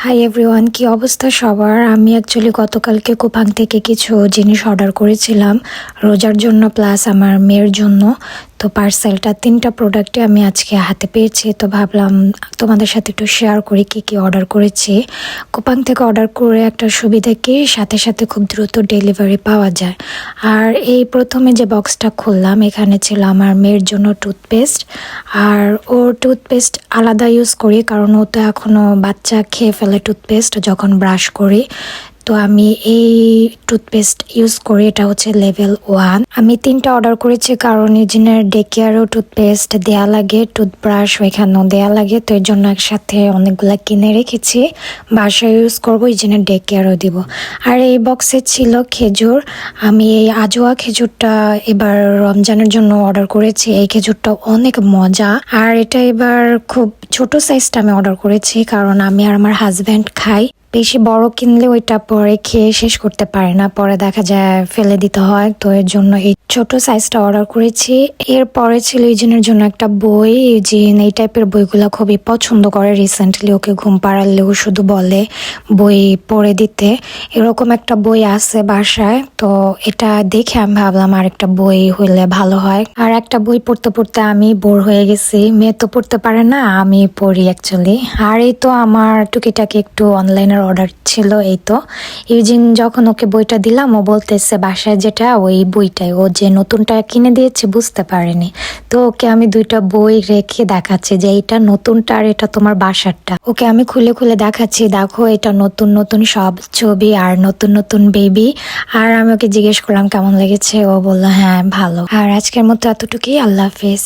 Hi everyone, কি অবস্থা সবার? আমি অ্যাকচুয়ালি গতকালকে কুপাং থেকে কিছু জিনিস অর্ডার করেছিলাম রোজার জন্য প্লাস আমার মেয়ের জন্য। তো পার্সেলটা 3টা প্রোডাক্টে আমি আজকে হাতে পেয়েছি, তো ভাবলাম তোমাদের সাথে একটু শেয়ার করি কি কি অর্ডার করেছি। কুপাং থেকে অর্ডার করে একটা সুবিধা কি, সাথে সাথে খুব দ্রুত ডেলিভারি পাওয়া যায়। আর এই প্রথমে যে বক্সটা খুললাম, এখানে ছিল আমার মেয়ের জন্য টুথপেস্ট। আর ওর টুথপেস্ট আলাদা ইউজ করি, কারণ ও তো এখনও বাচ্চা, খেয়ে ফেলে টুথপেস্ট যখন ব্রাশ করি। তো আমি এই টুথপেস্ট ইউজ করি, এটা হচ্ছে লেভেল 1। আমি 3টা অর্ডার করেছি কারণ ইউজিনের ডে কেয়ারেও টুথপেস্ট দেয়া লাগে, টুথব্রাশ ওইখানেও দেয়া লাগে, তো এর জন্য একসাথে অনেকগুলা কিনে রেখেছি। বাসায় ইউজ করবো, ইউজিনের ডে কেয়ারও দিব। আর এই বক্সে ছিল খেজুর। আমি এই আজোয়া খেজুরটা এবার রমজানের জন্য অর্ডার করেছি। এই খেজুরটা অনেক মজা, আর এটা এবার খুব ছোট সাইজটা আমি অর্ডার করেছি কারণ আমি আর আমার হাজব্যান্ড খাই। বেশি বড় কিনলে ওইটা পরে খেয়ে শেষ করতে পারে না, পরে দেখা যায় ফেলে দিতে হয়, তো এর জন্য এই ছোট সাইজটা অর্ডার করেছি। এরপরে ছিল ইউজিনের জন্য একটা বই। ইউজিন এই টাইপের বইগুলো খুবই পছন্দ করে। রিসেন্টলি ওকে ঘুম পাড়ালেও শুধু বলে বই পড়ে দিতে। এরকম একটা বই আছে বাসায়, তো এটা দেখে আমি ভাবলাম আর একটা বই হইলে ভালো হয়। আর একটা বই পড়তে পড়তে আমি বোর হয়ে গেছি। মেয়ে তো পড়তে পারে না, আমি পড়ি অ্যাকচুয়ালি। আর এই তো আমার টুকিটাকি একটু অনলাইনের অর্ডার ছিল। এই তো ইউজিন যখন ওকে বইটা দিলাম, ও বলতেছে বাসায় যেটা ওই বইটাই, ও যে নতুনটা কিনে দিয়েছে বুঝতে পারেনি। তো ওকে আমি 2টা বই রেখে দেখাচ্ছি যে এটা নতুনটা আর এটা তোমার বাসারটা। ওকে আমি খুলে খুলে দেখাচ্ছি, দেখো এটা নতুন নতুন সব ছবি আর নতুন নতুন বেবি। আর আমি ওকে জিজ্ঞেস করলাম কেমন লেগেছে, ও বললো হ্যাঁ ভালো। আর আজকের মতো এতটুকুই, আল্লাহ হাফেজ।